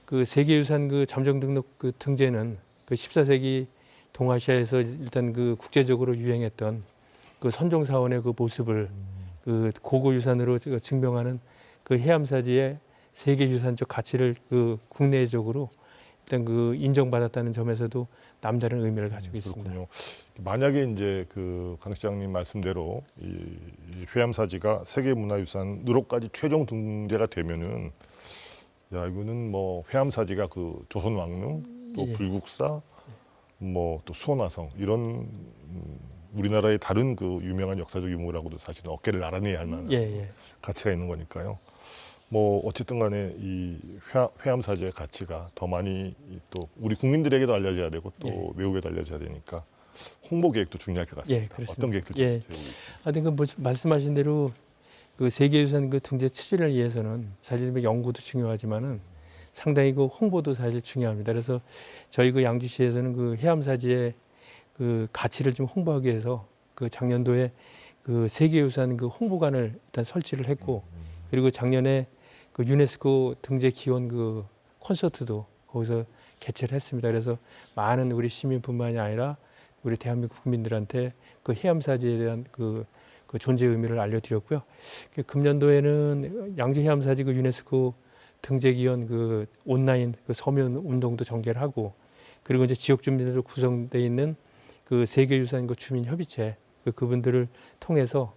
그 세계유산 그 잠정 등록 그 등재는 그 14세기 동아시아에서 일단 그 국제적으로 유행했던 그 선종사원의 그 모습을 그 고고유산으로 증명하는 그 해암사지의 세계유산적 가치를 그 국내적으로 일단 그 인정받았다는 점에서도 남다른 의미를 가지고 있습니다. 그렇군요. 만약에 이제 그 강 시장님 말씀대로 이 회암사지가 세계문화유산으로까지 최종 등재가 되면은 야, 이거는 뭐 회암사지가 그 조선 왕릉 또 예. 불국사 뭐 또 수원화성 이런 우리나라의 다른 그 유명한 역사적 유물하고도 사실은 어깨를 나란히 할 만한 가치가 있는 거니까요. 뭐 어쨌든 간에 이 회암사지의 가치가 더 많이 또 우리 국민들에게도 알려져야 되고 또 외국에도 알려져야 되니까 홍보 계획도 중요할 것 같습니다. 어떤 계획들 좀 세우고 있습니다. 하여튼 그 말씀하신 대로 그 세계유산 그 등재 추진을 위해서는 사실 뭐 연구도 중요하지만은 상당히 그 홍보도 사실 중요합니다. 그래서 저희 그 양주시에서는 그 해암사지의 그 가치를 좀 홍보하기 위해서 그 작년도에 그 세계유산 그 홍보관을 일단 설치를 했고 그리고 작년에 그 유네스코 등재 기원 그 콘서트도 거기서 개최를 했습니다. 그래서 많은 우리 시민뿐만이 아니라 우리 대한민국 국민들한테 그 해암사지에 대한 그 존재 의미를 알려드렸고요. 금년도에는 양주 해암사지 그 유네스코 등재 기원 그 온라인 그 서면 운동도 전개를 하고 그리고 이제 지역 주민들로 구성되어 있는 그 세계유산 그 주민협의체 그분들을 통해서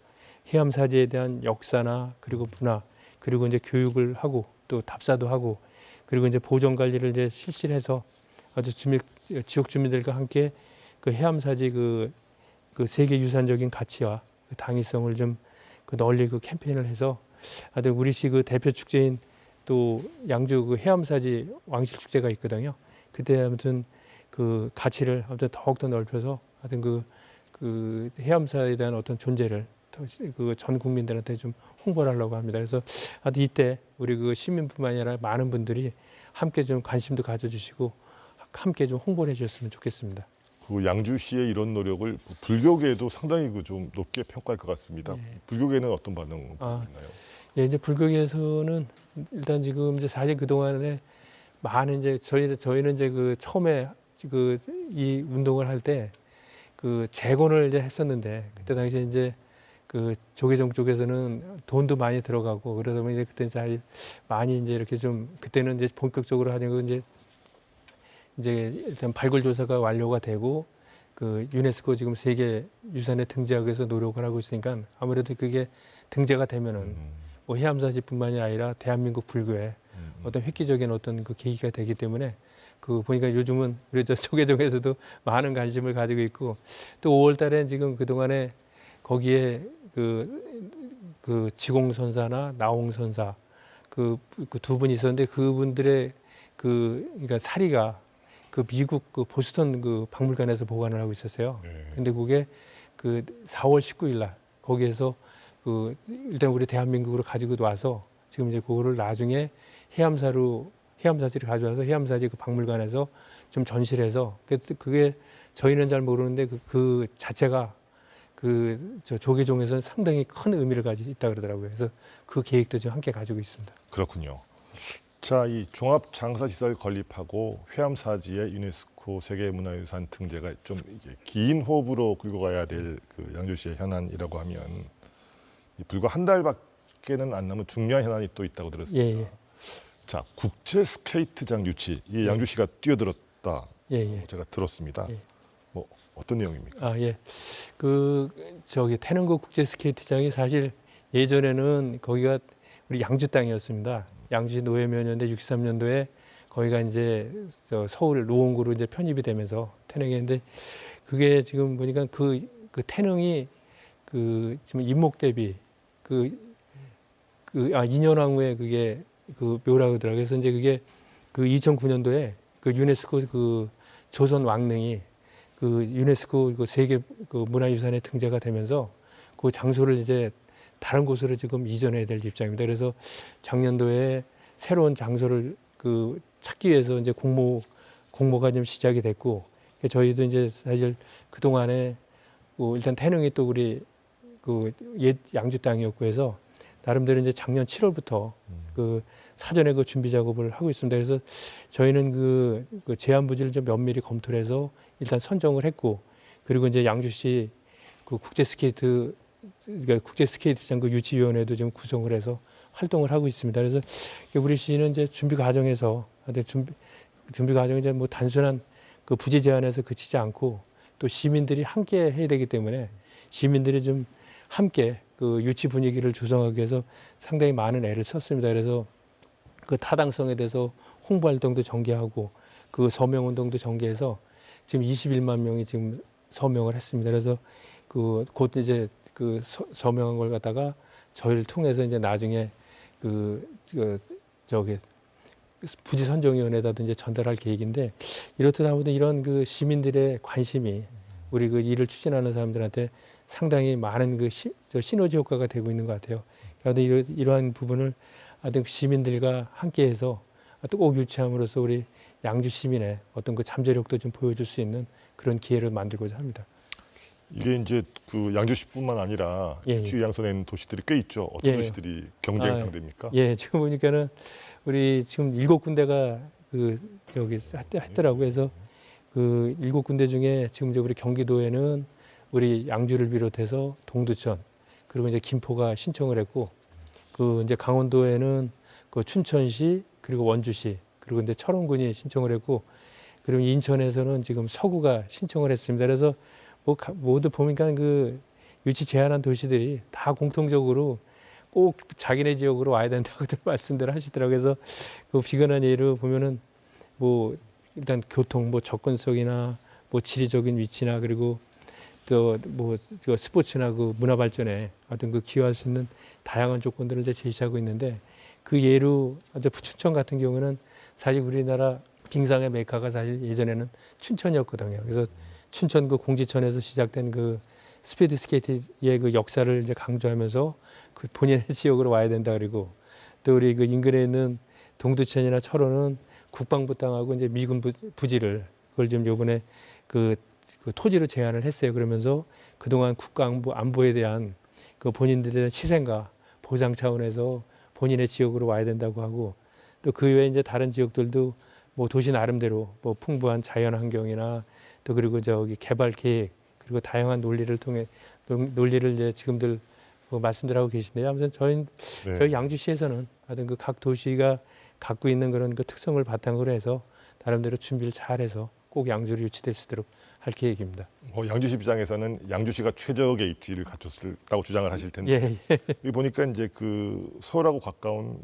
해암사지에 대한 역사나 그리고 문화 그리고 이제 교육을 하고 또 답사도 하고 그리고 이제 보존 관리를 이제 실시를 해서 아주 지역 주민들과 함께 그 해암사지 그 세계유산적인 가치와 그 당위성을 좀 그 널리 그 캠페인을 해서 아주 우리시 그 대표 축제인 또 양주 그 해암사지 왕실 축제가 있거든요. 그때 아무튼 그 가치를 아무튼 더욱더 넓혀서 하여튼 그 해암사에 대한 어떤 존재를 그 전 국민들한테 좀 홍보를 하려고 합니다. 그래서 하여튼 이때 우리 그 시민뿐만 아니라 많은 분들이 함께 좀 관심도 가져주시고 함께 좀 홍보를 해주셨으면 좋겠습니다. 그 양주시의 이런 노력을 불교계도 상당히 그 좀 높게 평가할 것 같습니다. 불교계는 어떤 반응 있나요? 예, 이제 불교계에서는 일단 지금 이제 사실 그 동안에 많은 이제 저희는 이제 그 처음에 그 이 운동을 할 때 그 재건을 이제 했었는데 그때 당시에 이제 그 조계종 쪽에서는 돈도 많이 들어가고 그러다 보니 이제 그때 잘 많이 이제 이렇게 좀 그때는 이제 본격적으로 하려고 이제 일단 발굴 조사가 완료가 되고 그 유네스코 지금 세계 유산에 등재하기 위해서 노력을 하고 있으니까 아무래도 그게 등재가 되면은 뭐 해암사지뿐만이 아니라 대한민국 불교의 어떤 획기적인 어떤 그 계기가 되기 때문에 그 보니까 요즘은 우리 저 조계종에서도 많은 관심을 가지고 있고 또 5월 달에 지금 그동안에 거기에 그 지공선사나 나홍선사 그 두 분이 있었는데 그분들의 그러니까 사리가 그 미국 그 보스턴 그 박물관에서 보관을 하고 있었어요. 근데 그게 그 4월 19일 날 거기에서 그 일단 우리 대한민국으로 가지고 와서 지금 이제 그거를 나중에 해암사지를 가져와서 해암사지 그 박물관에서 좀 전시를 해서 그게 저희는 잘 모르는데 그 자체가 저 조계종에서는 상당히 큰 의미를 가지고 있다 그러더라고요. 그래서 그 계획도 지금 함께 가지고 있습니다. 그렇군요. 자, 이 종합장사시설 건립하고 해암사지의 유네스코 세계문화유산 등재가 좀 이게 긴 호흡으로 끌고 가야 될 그 양주시의 현안이라고 하면 불과 한 달밖에는 안 남은 중요한 현안이 또 있다고 들었습니다. 예. 자, 국제 스케이트장 유치, 이 양주시가 뛰어들었다. 제가 들었습니다. 뭐 어떤 내용입니까? 아, 예. 저기 태릉구 국제 스케이트장이 사실 예전에는 거기가 우리 양주 땅이었습니다. 양주시 노회면연대 63년도에 거기가 이제 서울 노원구로 이제 편입이 되면서 태릉이었는데 그게 지금 보니까 그 태릉이 지금 인목 대비 2년왕후에 그게 그 묘라고 하더라고요. 그래서 이제 그게 2009년도에 그 유네스코 그 조선 왕릉이 그 유네스코 그 세계 그 문화유산에 등재가 되면서 그 장소를 이제 다른 곳으로 지금 이전해야 될 입장입니다. 그래서 작년도에 새로운 장소를 찾기 위해서 이제 공모가 좀 시작이 됐고 저희도 이제 사실 그 동안에 일단 태릉이 또 우리 옛 양주 땅이었고 해서 나름대로 이제 작년 7월부터 사전에 준비 작업을 하고 있습니다. 그래서 저희는 그 제안 부지를 좀 면밀히 검토를 해서 일단 선정을 했고 그리고 이제 양주시 국제 스케이트장 유치위원회도 좀 구성을 해서 활동을 하고 있습니다. 그래서 우리 시는 이제 준비 과정에서 준비 과정이 이제 뭐 단순한 부지 제안에서 그치지 않고 또 시민들이 함께 해야 되기 때문에 시민들이 좀 함께 유치 분위기를 조성하기 위해서 상당히 많은 애를 썼습니다. 그래서 타당성에 대해서 홍보 활동도 전개하고 서명 운동도 전개해서 지금 21만 명이 지금 서명을 했습니다. 그래서 곧 이제 서명한 걸 갖다가 저희를 통해서 이제 나중에 부지 선정위원회에다도 이제 전달할 계획인데 이렇듯 아무튼 이런 시민들의 관심이 우리 일을 추진하는 사람들한테 상당히 많은 시너지 효과가 되고 있는 것 같아요. 그래서 이러한 부분을 시민들과 함께해서 또 꼭 유치함으로써 우리 양주 시민의 어떤 잠재력도 좀 보여줄 수 있는 그런 기회를 만들고자 합니다. 이게 이제 양주시뿐만 아니라 유치 양선에 있는 도시들이 꽤 있죠. 어떤 도시들이 경쟁 상대입니까? 예, 지금 보니까는 우리 지금 7군데가 했더라고요. 그래서 7군데 중에 지금 이제 우리 경기도에는 우리 양주를 비롯해서 동두천 그리고 이제 김포가 신청을 했고 이제 강원도에는 춘천시 그리고 원주시 그리고 이제 철원군이 신청을 했고 그리고 인천에서는 지금 서구가 신청을 했습니다. 그래서 모두 보니까 유치 제안한 도시들이 다 공통적으로 꼭 자기네 지역으로 와야 된다고 말씀들을 하시더라고요. 그래서 비근한 예를 보면은 일단 교통 접근성이나 지리적인 위치나 그리고 또 스포츠나 문화 발전에 어떤 기여할 수 있는 다양한 조건들을 이제 제시하고 있는데 예로 춘천 같은 경우는 사실 우리나라 빙상의 메카가 사실 예전에는 춘천이었거든요. 그래서 춘천 공지천에서 시작된 스피드 스케이트의 역사를 이제 강조하면서 본인의 지역으로 와야 된다 그리고 또 우리 인근에 있는 동두천이나 철원은 국방부 땅하고 이제 미군 부지를 그걸 좀 요번에 토지로 제안을 했어요. 그러면서 그동안 국가 안보에 대한 본인들에 대한 희생과 보상 차원에서 본인의 지역으로 와야 된다고 하고 또 그 외에 이제 다른 지역들도 도시 나름대로 풍부한 자연 환경이나 또 그리고 개발 계획 그리고 다양한 논리를 통해 논리를 이제 지금들 말씀들 하고 계신데요. 아무튼 저희 양주시에서는 하여튼 각 도시가 갖고 있는 그런 특성을 바탕으로 해서 나름대로 준비를 잘해서 꼭 양주를 유치될 수 있도록 할 계획입니다. 양주시 입장에서는 양주시가 최적의 입지를 갖췄다고 주장을 하실 텐데 여기 보니까 이제 서울하고 가까운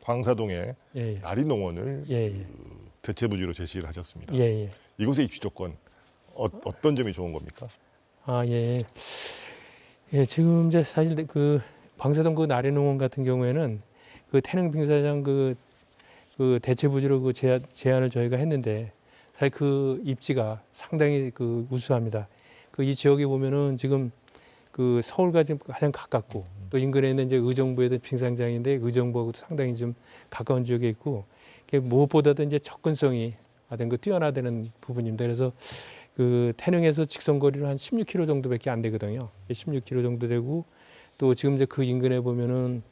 광사동에 나리농원을 대체 부지로 제시를 하셨습니다. 예, 예. 이곳의 입지 조건 어떤 점이 좋은 겁니까? 아, 예. 예, 지금 이제 사실 그 방사동 그 나래농원 같은 경우에는 그 태릉 빙사장 그 대체 부지로 그 제안을 저희가 했는데 사실 그 입지가 상당히 그 우수합니다. 그 이 지역에 보면은 지금 그 서울과 지금 가장 가깝고 또 인근에 있는 이제 의정부에도 빙상장인데 의정부하고도 상당히 좀 가까운 지역에 있고 무엇보다도 이제 접근성이 아주 그 뛰어나다는 부분입니다. 그래서 그 태릉에서 직선 거리로 한 16km 정도밖에 안 되거든요. 16km 정도 되고 또 지금 이제 그 인근에 보면은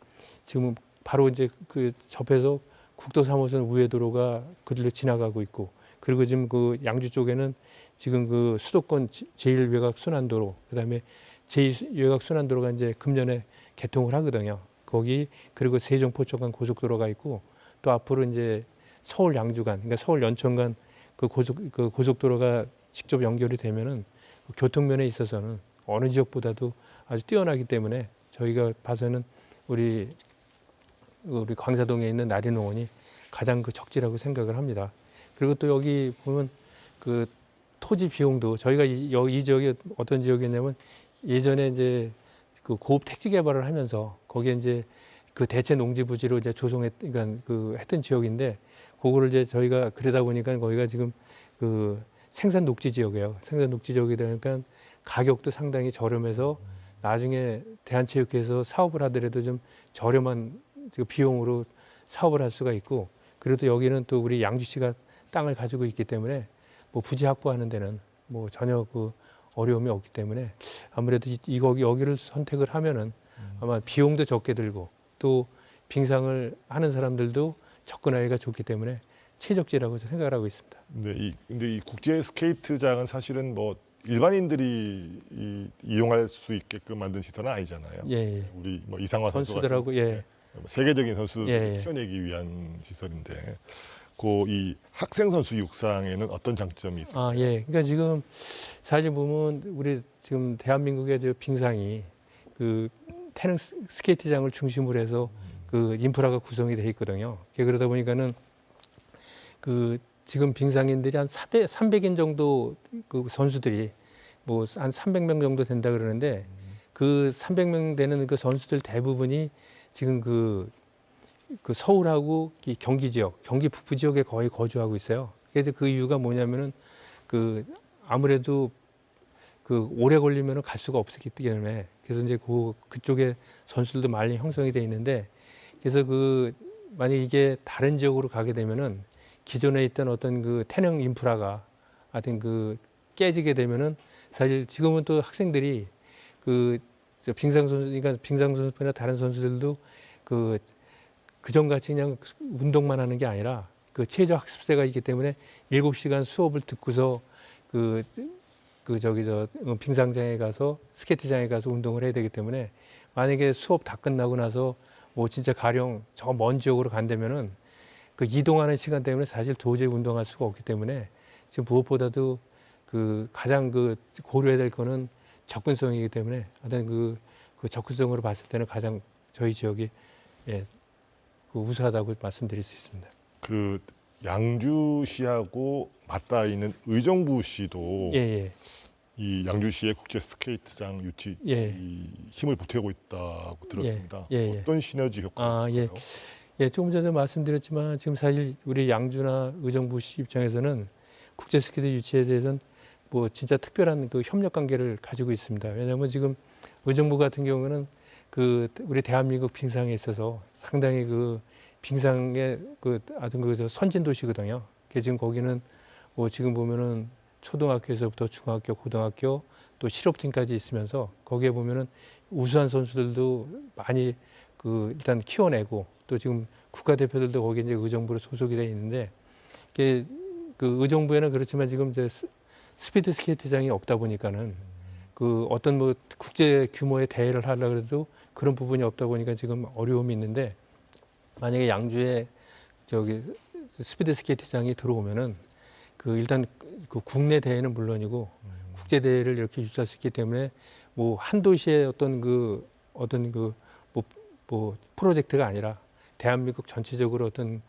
지금 바로 이제 그 접해서 국도 3호선 우회도로가 그들로 지나가고 있고 그리고 지금 그 양주 쪽에는 지금 그 수도권 제1외곽 순환도로 그다음에 제2외곽 순환도로가 이제 금년에 개통을 하거든요. 거기 그리고 세종 포천 간 고속도로가 있고 또 앞으로 이제 서울 양주 간 그러니까 서울 연천 간 그 고속도로가 직접 연결이 되면은 교통면에 있어서는 어느 지역보다도 아주 뛰어나기 때문에 저희가 봐서는 우리 광사동에 있는 나래농원이 가장 그 적지라고 생각을 합니다. 그리고 또 여기 보면 그 토지 비용도 저희가 이 지역이 어떤 지역이냐면 예전에 이제 그 고급 택지 개발을 하면서 거기에 이제 그 대체 농지 부지로 이제 그러니까 그 했던 지역인데 그거를 이제 저희가 그러다 보니까 거기가 지금 그 생산 녹지 지역이에요. 생산 녹지 지역이다 보니까 가격도 상당히 저렴해서 나중에 대한체육회에서 사업을 하더라도 좀 저렴한 비용으로 사업을 할 수가 있고 그리고 또 여기는 또 우리 양주시가 땅을 가지고 있기 때문에 뭐 부지 확보하는 데는 뭐 전혀 그 어려움이 없기 때문에 아무래도 여기를 선택을 하면은 아마 비용도 적게 들고 또 빙상을 하는 사람들도 접근하기가 좋기 때문에 최적지라고 생각을 하고 있습니다. 네, 근데 이 국제 스케이트장은 사실은 뭐 일반인들이 이용할 수 있게끔 만든 시설은 아니잖아요. 예. 우리 뭐 이상화 선수들하고 예. 세계적인 선수들을 예. 키워내기 위한 시설인데, 이 학생 선수 육상에는 어떤 장점이 있을까요? 아, 예. 그러니까 지금 사실 보면 우리 지금 대한민국의 저 빙상이 그 태릉 스케이트장을 중심으로 해서 그 인프라가 구성이 돼 있거든요. 그러다 보니까는 그 지금 빙상인들이 한 300인 정도 그 선수들이 뭐 한 300명 정도 된다 그러는데 그 300명 되는 그 선수들 대부분이 지금 그 서울하고 이 경기 지역, 경기 북부 지역에 거의 거주하고 있어요. 그래서 그 이유가 뭐냐면은 그 아무래도 그 오래 걸리면은 갈 수가 없기 때문에 그래서 이제 그쪽에 선수들도 많이 형성이 돼 있는데 그래서 그 만약 이게 다른 지역으로 가게 되면은 기존에 있던 어떤 그 태릉 인프라가 하여튼 그 깨지게 되면은 사실 지금은 또 학생들이 그 빙상 선수, 그러니까 빙상 선수나 다른 선수들도 그전같이 그냥 운동만 하는 게 아니라 그 최저 학습세가 있기 때문에 7시간 수업을 듣고서 빙상장에 가서 스케이트장에 가서 운동을 해야 되기 때문에 만약에 수업 다 끝나고 나서 뭐 진짜 가령 저 먼 지역으로 간다면은 그 이동하는 시간 때문에 사실 도저히 운동할 수가 없기 때문에 지금 무엇보다도 그 가장 그 고려해야 될 거는 접근성이기 때문에 어떤 그 접근성으로 봤을 때는 가장 저희 지역이 예, 우수하다고 말씀드릴 수 있습니다. 그 양주시하고 맞닿아 있는 의정부시도 예. 이 양주시의 국제 스케이트장 유치 이 힘을 보태고 있다고 들었습니다. 어떤 시너지 효과가 있을까요? 예, 조금 전에 말씀드렸지만 지금 사실 우리 양주나 의정부시 입장에서는 국제 스케이트 유치에 대해서는 뭐 진짜 특별한 그 협력 관계를 가지고 있습니다. 왜냐하면 지금 의정부 같은 경우는 그 우리 대한민국 빙상에 있어서 상당히 그 빙상의 아주 선진 도시거든요. 지금 거기는 뭐 지금 보면은 초등학교에서부터 중학교, 고등학교 또 실업팀까지 있으면서 거기에 보면은 우수한 선수들도 많이 일단 키워내고 또 지금 국가대표들도 거기 이제 의정부로 소속이 돼 있는데 그 의정부에는 그렇지만 지금 이제 스피드 스케이트장이 없다 보니까는 그 어떤 뭐 국제 규모의 대회를 하려고 해도 그런 부분이 없다 보니까 지금 어려움이 있는데 만약에 양주에 스피드 스케이트장이 들어오면은 일단 국내 대회는 물론이고 국제 대회를 이렇게 유치할 수 있기 때문에 뭐 한 도시의 어떤 프로젝트가 아니라 대한민국 전체적으로 어떤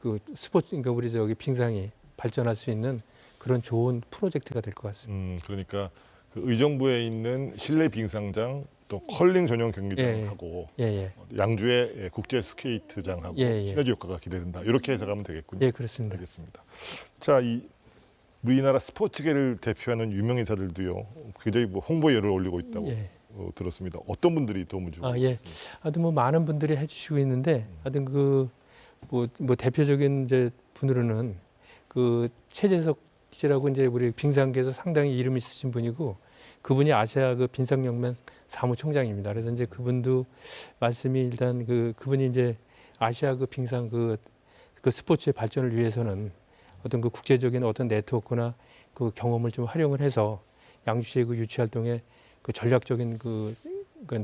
그 스포츠 그러니까 우리 저기 빙상이 발전할 수 있는 그런 좋은 프로젝트가 될 것 같습니다. 그러니까 그 의정부에 있는 실내 빙상장 또 컬링 전용 경기장하고 양주의 국제 스케이트장하고 시너지 효과가 기대된다. 이렇게 해석하면 되겠군요. 예, 그렇습니다. 알겠습니다. 자, 이 우리나라 스포츠계를 대표하는 유명 인사들도요. 굉장히 뭐 홍보열을 올리고 있다고 들었습니다. 어떤 분들이 도움을 주고 있습니까? 하여튼 뭐 많은 분들이 해주시고 있는데 하여튼 그 뭐 대표적인 이제 분으로는 그 최재석 씨라고 이제 우리 빙상계에서 상당히 이름 있으신 분이고 그분이 아시아 그 빙상연맹 사무총장입니다. 그래서 이제 그분도 말씀이 일단 그분이 이제 아시아 그 빙상 그 스포츠의 발전을 위해서는 어떤 그 국제적인 어떤 네트워크나 그 경험을 좀 활용을 해서 양주시의 그 유치 활동에 그 전략적인 그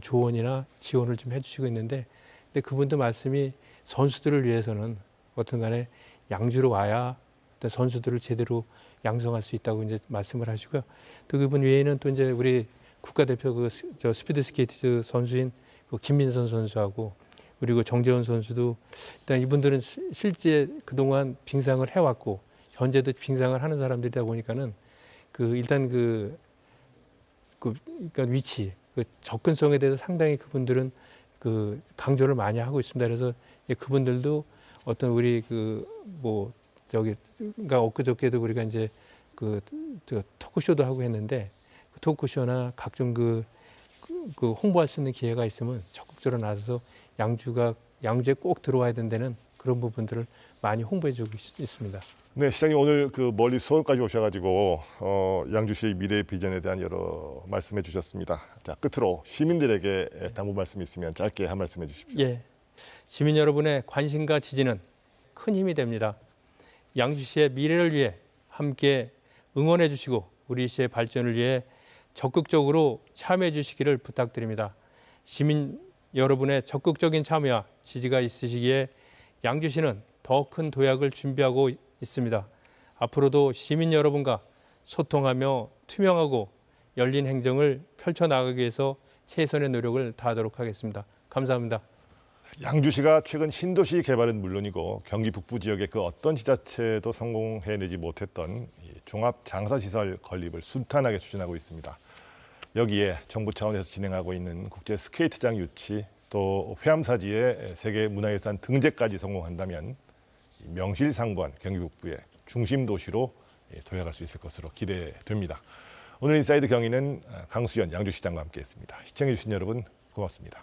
조언이나 지원을 좀 해주시고 있는데, 근데 그분도 말씀이 선수들을 위해서는 어떤 간에 양주로 와야 선수들을 제대로 양성할 수 있다고 이제 말씀을 하시고요. 또 그분 외에는 또 이제 우리 국가대표 저 스피드 스케이트 선수인 그 김민선 선수하고 그리고 정재원 선수도 일단 이분들은 실제 그동안 빙상을 해왔고 현재도 빙상을 하는 사람들이다 보니까는 일단 그러니까 위치, 접근성에 대해서 상당히 그분들은 강조를 많이 하고 있습니다. 그래서 그분들도 어떤 우리 그러니까 엊그저께도 우리가 이제 토크쇼도 하고 했는데 그 토크쇼나 각종 홍보할 수 있는 기회가 있으면 적극적으로 나서서 양주에 꼭 들어와야 된다는 그런 부분들을 많이 홍보해주고 있습니다. 네, 시장님 오늘 멀리 수원까지 오셔가지고 양주시의 미래 비전에 대한 여러 말씀해 주셨습니다. 자, 끝으로 시민들에게 당부 말씀 있으면 짧게 한 말씀 해주십시오. 예, 시민 여러분의 관심과 지지는 큰 힘이 됩니다. 양주시의 미래를 위해 함께 응원해 주시고 우리 시의 발전을 위해 적극적으로 참여해 주시기를 부탁드립니다. 시민 여러분의 적극적인 참여와 지지가 있으시기에 양주시는 더 큰 도약을 준비하고 있습니다. 앞으로도 시민 여러분과 소통하며 투명하고 열린 행정을 펼쳐나가기 위해서 최선의 노력을 다하도록 하겠습니다. 감사합니다. 양주시가 최근 신도시 개발은 물론이고 경기 북부 지역의 그 어떤 지자체도 성공해내지 못했던 종합장사시설 건립을 순탄하게 추진하고 있습니다. 여기에 정부 차원에서 진행하고 있는 국제 스케이트장 유치 또 회암사지의 세계문화유산 등재까지 성공한다면 명실상부한 경기 북부의 중심 도시로 도약할 수 있을 것으로 기대됩니다. 오늘 인사이드 경위는 강수연 양주시장과 함께했습니다. 시청해주신 여러분 고맙습니다.